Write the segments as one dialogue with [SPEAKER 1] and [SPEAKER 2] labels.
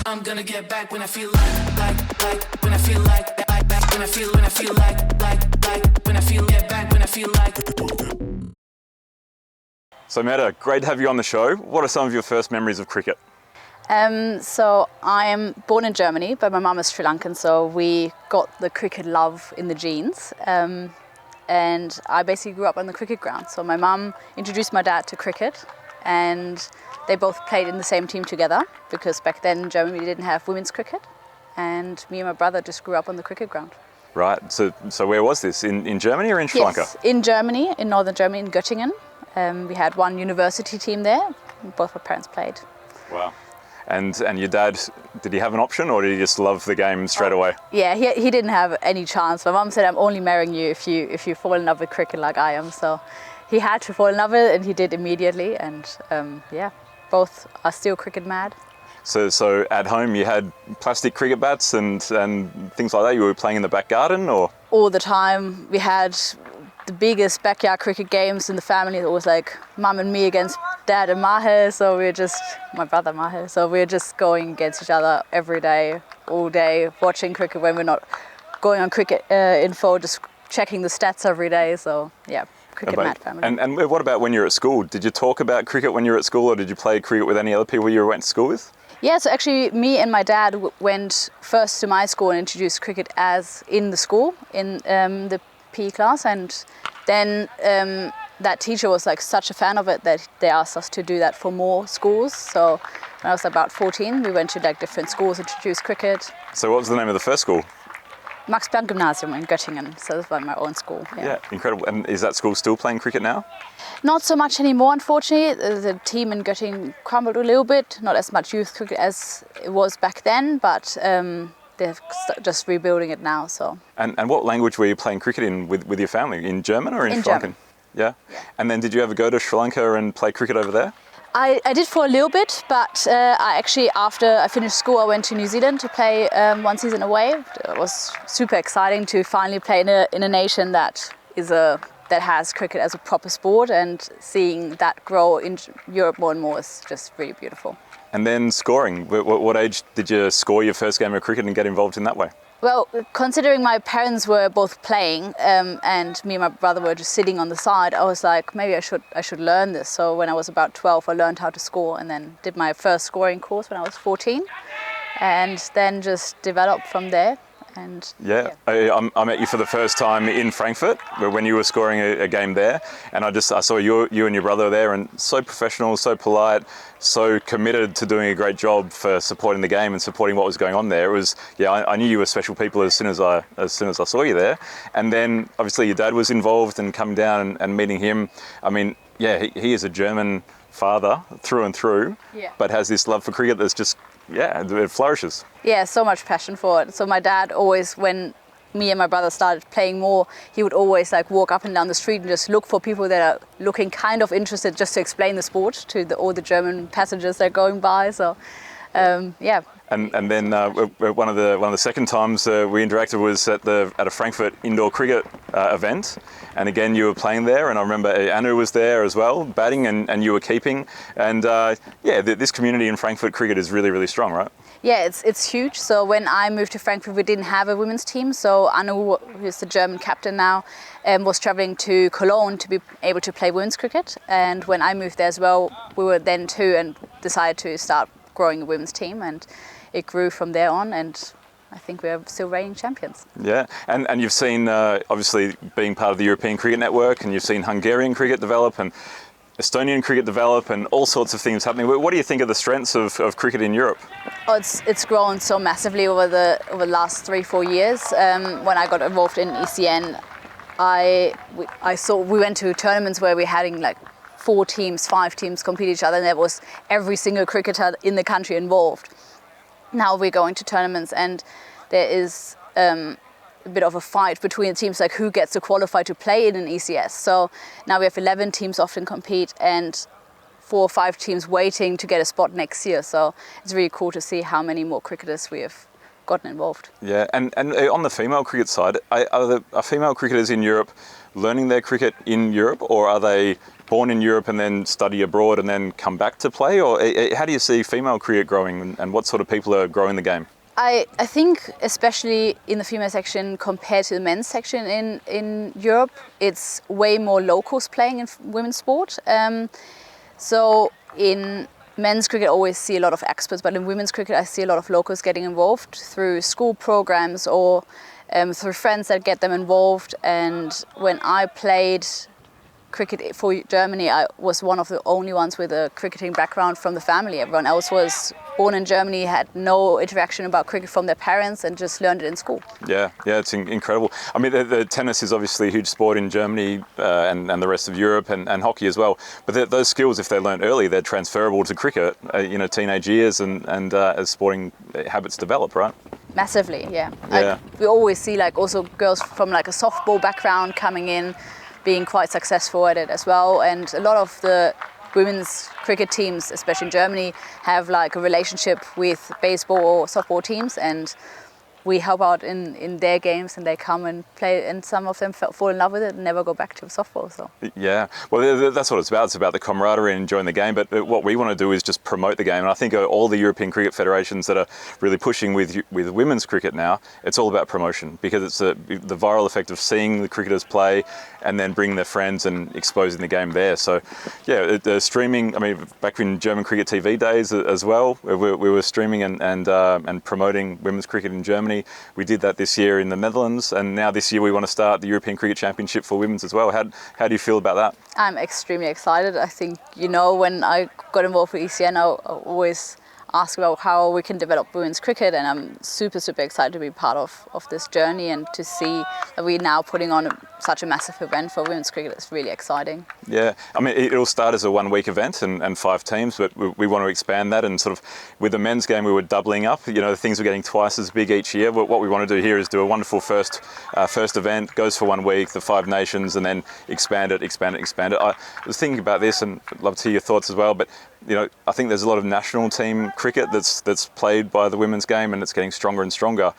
[SPEAKER 1] I'm gonna get back when I feel like, when I feel like, when I feel like, when I feel get back when I feel like.
[SPEAKER 2] So Medha, great to have you on the show. What are some of your first memories of cricket?
[SPEAKER 3] So I am born in Germany, but my mum is Sri Lankan, so we got the cricket love in the genes. And I basically grew up on the cricket ground. So my mum introduced my dad to cricket, and they both played in the same team together, because back then in Germany we didn't have women's cricket, and me and my brother just grew up on the cricket ground.
[SPEAKER 2] Right, so where was this? In Germany or in Sri Lanka?
[SPEAKER 3] Yes, in Germany, in northern Germany, in Göttingen. We had one university team there, both my parents played.
[SPEAKER 2] Wow. And your dad, did he have an option, or did he just love the game straight away?
[SPEAKER 3] Yeah, he didn't have any chance. My mum said, I'm only marrying you if you fall in love with cricket like I am. So he had to fall in love with it, and he did immediately. And both are still cricket mad.
[SPEAKER 2] So at home you had plastic cricket bats and things like that? You were playing in the back garden, or?
[SPEAKER 3] All the time. We had the biggest backyard cricket games in the family. It was like mum and me against dad and Maher, so my brother Maher, so we're just going against each other every day, all day, watching cricket when we're not going on cricket info, just checking the stats every day. So yeah, cricket mad family.
[SPEAKER 2] And what about when you're at school? Did you talk about cricket when you were at school, or did you play cricket with any other people you went to school with?
[SPEAKER 3] Yeah, so actually me and my dad went first to my school and introduced cricket as in the school, in the PE class, and then that teacher was like such a fan of it that they asked us to do that for more schools. So when I was about 14, we went to like different schools, introduced cricket.
[SPEAKER 2] So what was the name of the first school?
[SPEAKER 3] Max Planck Gymnasium in Göttingen, so that's my own school.
[SPEAKER 2] Yeah, incredible. And is that school still playing cricket now?
[SPEAKER 3] Not so much anymore, unfortunately. The team in Göttingen crumbled a little bit, not as much youth cricket as it was back then, but they're just rebuilding it now. So.
[SPEAKER 2] And what language were you playing cricket in with your family? In German or in Sri Lankan? Yeah? And then did you ever go to Sri Lanka and play cricket over there?
[SPEAKER 3] I did for a little bit, but I actually, after I finished school, I went to New Zealand to play one season away. It was super exciting to finally play in a nation that has cricket as a proper sport, and seeing that grow in Europe more and more is just really beautiful.
[SPEAKER 2] And then scoring. What age did you score your first game of cricket and get involved in that way?
[SPEAKER 3] Well, considering my parents were both playing and me and my brother were just sitting on the side, I was like, maybe I should learn this. So when I was about 12, I learned how to score, and then did my first scoring course when I was 14, and then just developed from there. And I met you for the first time in Frankfurt when you were scoring a game there, and I saw you and your brother there, and so professional, so polite, so committed to doing a great job for supporting the game and supporting what was going on there. It was I knew you were special people as soon as I saw you there, and then obviously your dad was involved, and coming down and meeting him. I mean, he is a German father through and through, but has this love for cricket that's just it flourishes. Yeah, so much passion for it. So my dad always, when me and my brother started playing more, he would always like walk up and down the street and just look for people that are looking kind of interested, just to explain the sport to all the German passengers that are going by. So And then one of the second times we interacted was at a Frankfurt indoor cricket event, and again you were playing there, and I remember Anu was there as well, batting, and you were keeping, and this community in Frankfurt cricket is really, really strong, right? Yeah, it's huge. So when I moved to Frankfurt, we didn't have a women's team. So Anu, who's the German captain now, was traveling to Cologne to be able to play women's cricket. And when I moved there as well, we were then too, and decided to start growing a women's team, and it grew from there on. And I think we're still reigning champions. Yeah,
[SPEAKER 2] and you've seen, obviously, being part of the European Cricket Network, and you've seen Hungarian cricket develop, and Estonian cricket develop, and all sorts of things happening. What do you think of the strengths of cricket in Europe?
[SPEAKER 3] Oh, it's grown so massively over the last 3-4 years. When I got involved in ECN, we went to tournaments where we had like 4 teams, 5 teams compete each other, and there was every single cricketer in the country involved. Now we're going to tournaments, and there is a bit of a fight between the teams, like who gets to qualify to play in an ECS. So now we have 11 teams often compete, and 4 or 5 teams waiting to get a spot next year. So it's really cool to see how many more cricketers we have gotten involved.
[SPEAKER 2] Yeah, and on the female cricket side, are female cricketers in Europe learning their cricket in Europe, or are they born in Europe and then study abroad and then come back to play? Or how do you see female cricket growing, and what sort of people are growing the game?
[SPEAKER 3] I think especially in the female section compared to the men's section in Europe, it's way more locals playing in women's sport. So in men's cricket, I always see a lot of experts, but in women's cricket, I see a lot of locals getting involved through school programs or through friends that get them involved. And when I played cricket for Germany, I was one of the only ones with a cricketing background from the family. Everyone else was born in Germany, had no interaction about cricket from their parents, and just learned it in school.
[SPEAKER 2] Yeah, it's incredible. I mean, the tennis is obviously a huge sport in Germany and the rest of Europe, and hockey as well. But those skills, if they're learned early, they're transferable to cricket, teenage years and as sporting habits develop, right?
[SPEAKER 3] Massively, yeah. We always see also girls from a softball background coming in, being quite successful at it as well. And a lot of the women's cricket teams, especially in Germany, have a relationship with baseball or softball teams, and we help out in their games, and they come and play, and some of them fall in love with it and never go back to softball. So
[SPEAKER 2] yeah, well, that's what it's about. It's about the camaraderie and enjoying the game. But what we want to do is just promote the game. And I think all the European cricket federations that are really pushing with women's cricket now, it's all about promotion, because it's the viral effect of seeing the cricketers play and then bringing their friends and exposing the game there. So yeah, the streaming. I mean, back in German cricket TV days as well, we were streaming and promoting women's cricket in Germany. We did that this year in the Netherlands, and now this year we want to start the European Cricket Championship for women's as well. How do you feel about that?
[SPEAKER 3] I'm extremely excited. I think, when I got involved with ECN, I always ask about how we can develop women's cricket, and I'm super, super excited to be part of this journey and to see that we're now putting on such a massive event for women's cricket. It's really exciting. Yeah,
[SPEAKER 2] I mean, it'll start as a 1-week event and 5 teams, but we want to expand that, and sort of with the men's game we were doubling up. The things were getting twice as big each year. But what we want to do here is do a wonderful first event, goes for 1 week, the 5 nations, and then expand it. I was thinking about this, and I'd love to hear your thoughts as well, but I think there's a lot of national team cricket that's played by the women's game, and it's getting stronger and stronger.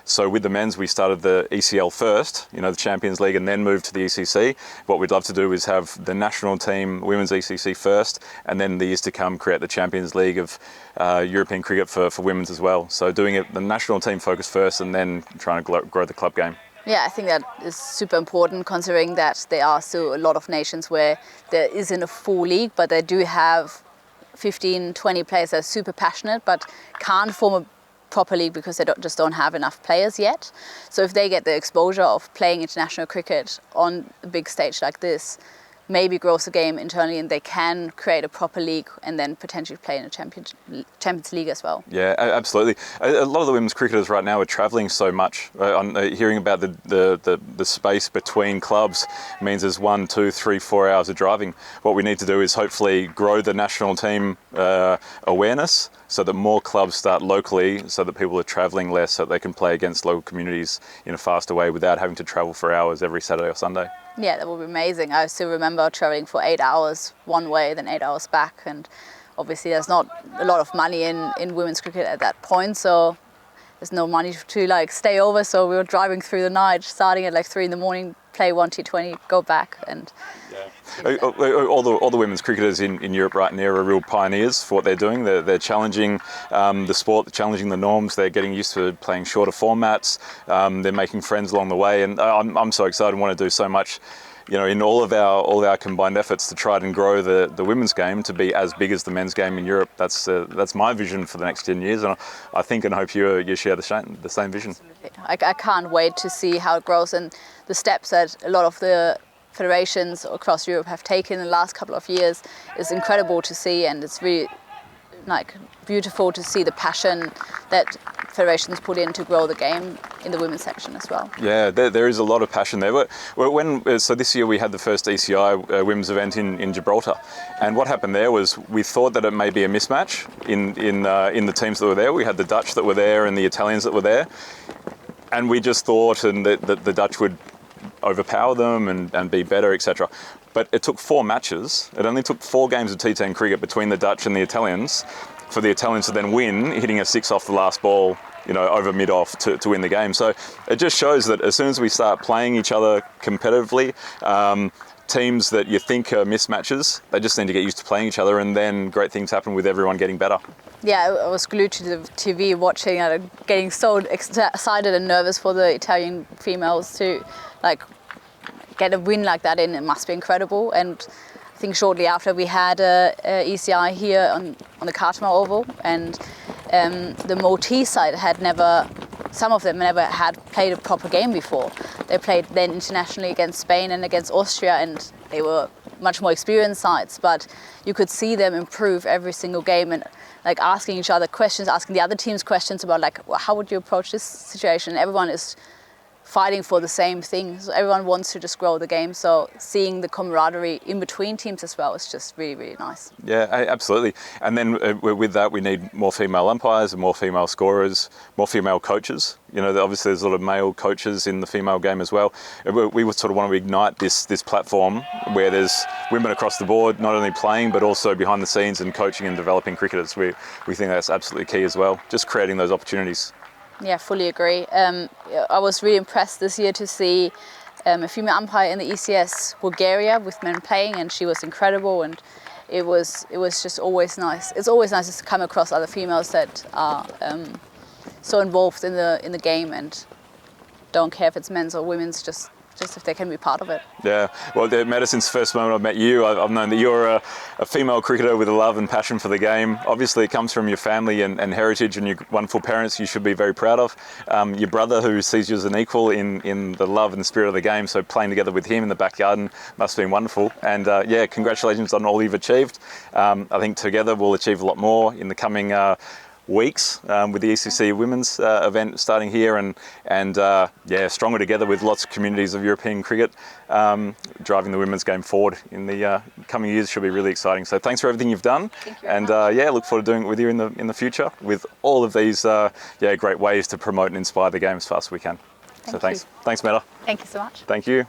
[SPEAKER 2] So with the men's, we started the ECL first, the Champions League, and then moved to the ECC. What we'd love to do is have the national team women's ECC first, and then the years to come create the Champions League of European cricket for women's as well. So doing it the national team focus first, and then trying to grow the club game.
[SPEAKER 3] Yeah, I think that is super important, considering that there are still a lot of nations where there isn't a full league, but they do have 15, 20 players that are super passionate but can't form a proper league because they just don't have enough players yet. So if they get the exposure of playing international cricket on a big stage like this, maybe grows the game internally, and they can create a proper league and then potentially play in a Champions League as well.
[SPEAKER 2] Yeah, absolutely. A lot of the women's cricketers right now are travelling so much. Hearing about the space between clubs means there's 1, 2, 3, 4 hours of driving. What we need to do is hopefully grow the national team awareness, so that more clubs start locally, so that people are travelling less, so that they can play against local communities in a faster way without having to travel for hours every Saturday or Sunday.
[SPEAKER 3] Yeah, that would be amazing. I still remember travelling for 8 hours one way, then 8 hours back, and obviously there's not a lot of money in women's cricket at that point, so there's no money to stay over, so we were driving through the night, starting at 3 in the morning, play 1 T20, go back, and
[SPEAKER 2] all the women's cricketers in Europe right now are real pioneers for what they're doing. They're challenging the sport, challenging the norms. They're getting used to playing shorter formats. They're making friends along the way, and I'm so excited and want to do so much. In all of our combined efforts to try and grow the women's game to be as big as the men's game in Europe. That's my vision for the next 10 years, and I think and hope you share the same vision.
[SPEAKER 3] I can't wait to see how it grows, and the steps that a lot of the federations across Europe have taken in the last couple of years is incredible to see, and it's really beautiful to see the passion that federations put in to grow the game in the women's section as well.
[SPEAKER 2] Yeah, there is a lot of passion there. So this year we had the first ECI women's event in Gibraltar, and what happened there was we thought that it may be a mismatch in the teams that were there. We had the Dutch that were there and the Italians that were there, and we just thought that the Dutch would overpower them and be better, etc. But it took 4 matches. It only took 4 games of T10 cricket between the Dutch and the Italians for the Italians to then win, hitting a 6 off the last ball, over mid-off to win the game. So it just shows that as soon as we start playing each other competitively, teams that you think are mismatches, they just need to get used to playing each other, and then great things happen with everyone getting better.
[SPEAKER 3] Yeah, I was glued to the TV watching and getting so excited and nervous for the Italian females to like get a win like that in. It must be incredible. And I think shortly after we had a ECI here on the Cartmel Oval, and the Maltese side had never, some of them never had played a proper game before. They played then internationally against Spain and against Austria, and they were much more experienced sides, but you could see them improve every single game and like asking each other questions, asking the other teams questions about like, well, how would you approach this situation? Everyone is fighting for the same thing. So everyone wants to just grow the game. So seeing the camaraderie in between teams as well is just really, really nice.
[SPEAKER 2] Yeah, absolutely. And then with that, we need more female umpires and more female scorers, more female coaches. You know, obviously there's a lot of male coaches in the female game as well. We would sort of want to ignite this platform where there's women across the board, not only playing, but also behind the scenes and coaching and developing cricketers. We think that's absolutely key as well, just creating those opportunities.
[SPEAKER 3] Yeah, fully agree. I was really impressed this year to see a female umpire in the ECS Bulgaria with men playing, and she was incredible. And it was just always nice. It's always nice to come across other females that are so involved in the game and don't care if it's men's or women's, just if they can be part of it.
[SPEAKER 2] Yeah, well, Medha, since the first moment I've met you, I've known that you're a female cricketer with a love and passion for the game. Obviously, it comes from your family and heritage and your wonderful parents you should be very proud of. Your brother, who sees you as an equal in the love and the spirit of the game, so playing together with him in the backyard must have been wonderful. And yeah, congratulations on all you've achieved. I think together we'll achieve a lot more in the coming weeks with the ECC Women's event starting here, and yeah, stronger together with lots of communities of European cricket, driving the women's game forward in the coming years should be really exciting. So thanks for everything you've done.
[SPEAKER 3] Thank you
[SPEAKER 2] and
[SPEAKER 3] very much.
[SPEAKER 2] yeah, look forward to doing it with you in the future with all of these yeah, great ways to promote and inspire the game as fast as we can. So thanks, Medha.
[SPEAKER 3] Thank you so much.
[SPEAKER 2] Thank you.